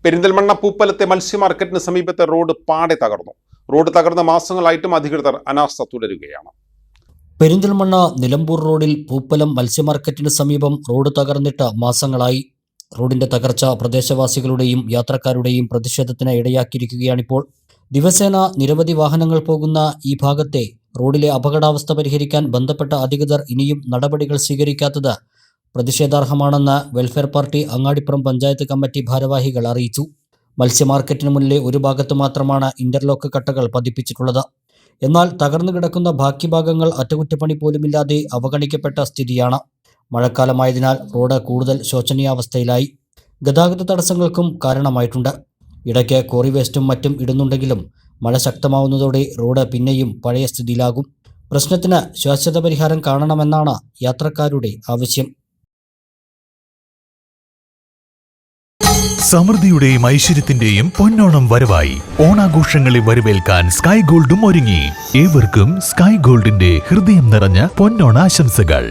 പെരിന്തൽമണ്ണ പൂപ്പലത്തെ മത്സ്യമാർക്കറ്റിന് സമീപത്തെ റോഡ് പാടെ തകർന്നു. റോഡ് തകർന്ന മാസങ്ങളായിട്ടും അധികൃതർ അനാസ്ഥ തുടരുകയാണ്. പെരിന്തൽമണ്ണ നിലമ്പൂർ റോഡിൽ പൂപ്പലം മത്സ്യമാർക്കറ്റിന് സമീപം റോഡ് തകർന്നിട്ട് മാസങ്ങളായി. റോഡിന്റെ തകർച്ച പ്രദേശവാസികളുടെയും യാത്രക്കാരുടെയും പ്രതിഷേധത്തിന് ഇടയാക്കിയിരിക്കുകയാണിപ്പോൾ. ദിവസേന നിരവധി വാഹനങ്ങൾ പോകുന്ന ഈ ഭാഗത്തെ റോഡിലെ അപകടാവസ്ഥ പരിഹരിക്കാൻ ബന്ധപ്പെട്ട അധികൃതർ ഇനിയും നടപടികൾ സ്വീകരിക്കാത്തത് പ്രതിഷേധാർഹമാണെന്ന് welfare party Angadippuram panchayat committee ഭാരവാഹികൾ അറിയിച്ചു. മത്സ്യമാർക്കറ്റിന് മുന്നിലെ ഒരു ഭാഗത്ത് മാത്രമാണ് ഇന്റർലോക്ക് കട്ടകൾ പതിപ്പിച്ചിട്ടുള്ളത്. എന്നാൽ തകർന്നു കിടക്കുന്ന ബാക്കി ഭാഗങ്ങൾ അറ്റകുറ്റപ്പണി പോലുമില്ലാതെ അവഗണിക്കപ്പെട്ട സ്ഥിതിയാണ്. മഴക്കാലമായതിനാൽ റോഡ് കൂടുതൽ ശോചനീയാവസ്ഥയിലായി. ഗതാഗത തടസ്സങ്ങൾക്കും കാരണമായിട്ടുണ്ട്. ഇടയ്ക്ക് കോറി വേസ്റ്റും മറ്റും ഇടുന്നുണ്ടെങ്കിലും മഴ ശക്തമാവുന്നതോടെ റോഡ് പിന്നെയും പഴയ സ്ഥിതിയിലാകും. പ്രശ്നത്തിന് ശാശ്വത പരിഹാരം കാണണമെന്നാണ് യാത്രക്കാരുടെ ആവശ്യം. സമൃദ്ധിയുടെയും ഐശ്വര്യത്തിന്റെയും പൊന്നോണം വരവായി. ഓണാഘോഷങ്ങളെ വരവേൽക്കാൻ സ്കൈ ഗോൾഡും ഒരുങ്ങി. ഏവർക്കും സ്കൈ ഗോൾഡിന്റെ ഹൃദയം നിറഞ്ഞ പൊന്നോണാശംസകൾ.